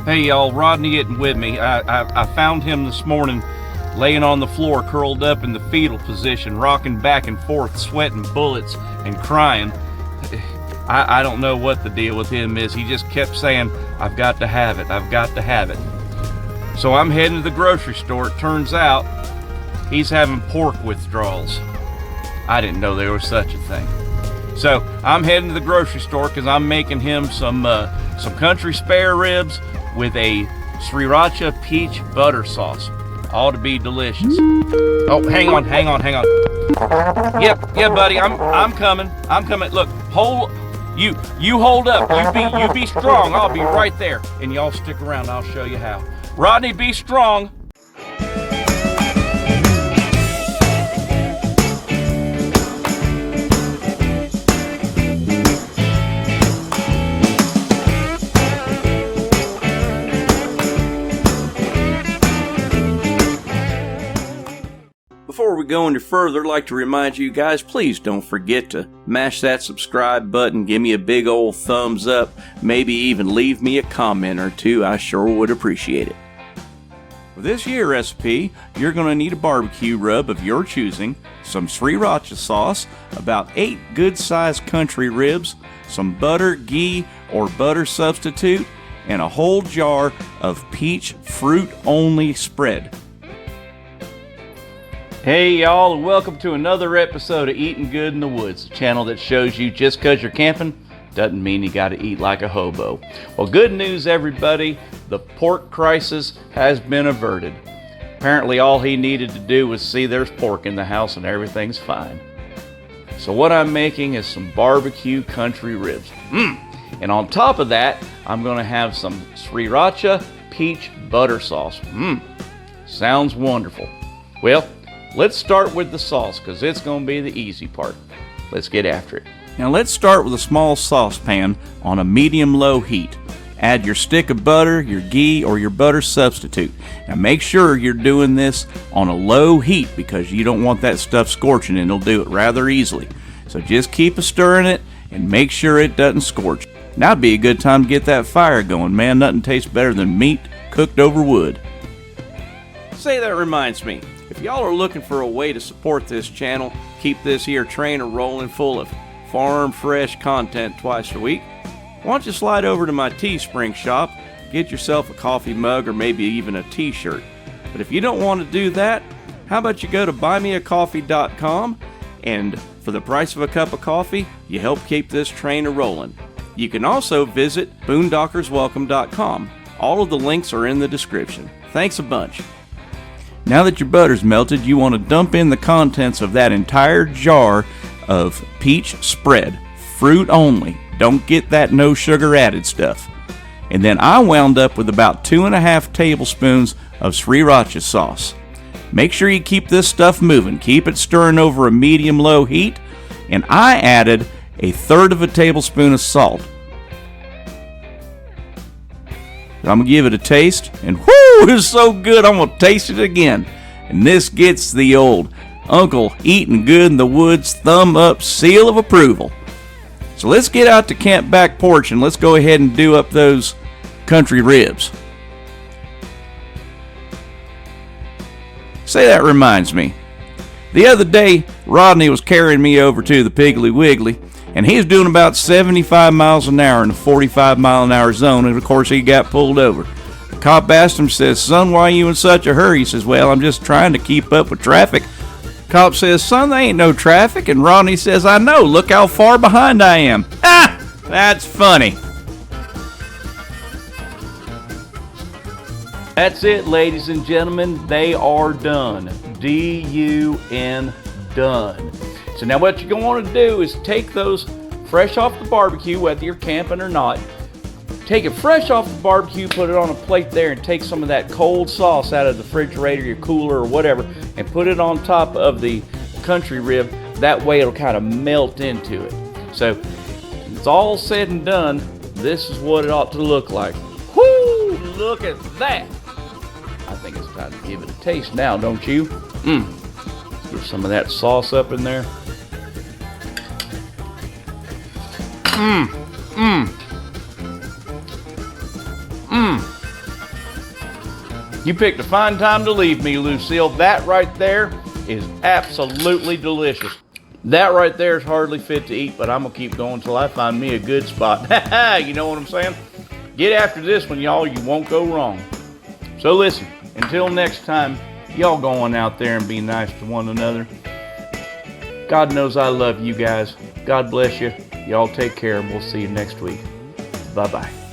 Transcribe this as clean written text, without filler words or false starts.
Hey y'all, Rodney Eatin with me. I found him this morning laying on the floor, curled up in the fetal position, rocking back and forth, sweating bullets and crying. I don't know what the deal with him is. He just kept saying, I've got to have it, I've got to have it. So I'm heading to the grocery store. It turns out he's having pork withdrawals. I didn't know there was such a thing. So I'm heading to the grocery store because I'm making him some country spare ribs with a Sriracha Peach Butter Sauce. Ought to be delicious. Oh, hang on. Yep, buddy, I'm coming. Look, you hold up. You be strong. I'll be right there. And y'all stick around. I'll show you how. Rodney, be strong. Before we go any further, I'd like to remind you guys, please don't forget to mash that subscribe button, give me a big old thumbs up, maybe even leave me a comment or two. I sure would appreciate it. For this year recipe, you're going to need a barbecue rub of your choosing, some Sriracha sauce, about 8 good-sized country ribs, some butter, ghee, or butter substitute, and a whole jar of peach fruit-only spread. Hey y'all, and welcome to another episode of Eatin Good in the Woods, a channel that shows you just because you're camping doesn't mean you gotta eat like a hobo. Well, good news everybody, the pork crisis has been averted. Apparently all he needed to do was see there's pork in the house and everything's fine. So what I'm making is some barbecue country ribs. And on top of that, I'm gonna have some Sriracha Peach Butter Sauce. Sounds wonderful. Well, let's start with the sauce because it's going to be the easy part. Let's get after it. Now let's start with a small saucepan on a medium-low heat. Add your stick of butter, your ghee, or your butter substitute. Now make sure you're doing this on a low heat because you don't want that stuff scorching and it'll do it rather easily. So just keep stirring it and make sure it doesn't scorch. Now would be a good time to get that fire going. Man, nothing tastes better than meat cooked over wood. Say, that reminds me. If y'all are looking for a way to support this channel, keep this here trainer rolling full of farm fresh content twice a week, why don't you slide over to my Teespring shop, get yourself a coffee mug or maybe even a t-shirt. But if you don't want to do that, how about you go to buymeacoffee.com and for the price of a cup of coffee, you help keep this trainer rolling. You can also visit boondockerswelcome.com. All of the links are in the description. Thanks a bunch. Now that your butter's melted, you want to dump in the contents of that entire jar of peach spread, fruit only. Don't get that no sugar added stuff. And then I wound up with about 2.5 tablespoons of Sriracha sauce. Make sure you keep this stuff moving. Keep it stirring over a medium-low heat. And I added 1/3 tablespoon of salt. I'm going to give it a taste, and whoo, it's so good, I'm going to taste it again. And this gets the old Uncle Eatin Good in the Woods thumb up seal of approval. So let's get out to camp back porch and let's go ahead and do up those country ribs. Say, that reminds me. The other day, Rodney was carrying me over to the Piggly Wiggly, and he was doing about 75 miles an hour in a 45-mile-an-hour zone, and of course he got pulled over. The cop asked him, says, "Son, why are you in such a hurry?" He says, "Well, I'm just trying to keep up with traffic." Cop says, "Son, there ain't no traffic." And Rodney says, "I know, look how far behind I am." Ah, that's funny. That's it, ladies and gentlemen, they are done. D-U-N, done. So now what you're going to want to do is take those fresh off the barbecue, whether you're camping or not. Take it fresh off the barbecue, put it on a plate there, and take some of that cold sauce out of the refrigerator, your cooler or whatever, and put it on top of the country rib. That way it'll kind of melt into it. So when it's all said and done, this is what it ought to look like. Whoo! Look at that! I think it's time to give it a taste now, don't you? Get some of that sauce up in there. You picked a fine time to leave me, Lucille. That right there is absolutely delicious. That right there is hardly fit to eat, but I'm gonna keep going until I find me a good spot. You know what I'm saying? Get after this one, y'all. You won't go wrong. So listen, until next time, y'all go on out there and be nice to one another. God knows I love you guys. God bless you. Y'all take care, and we'll see you next week. Bye-bye.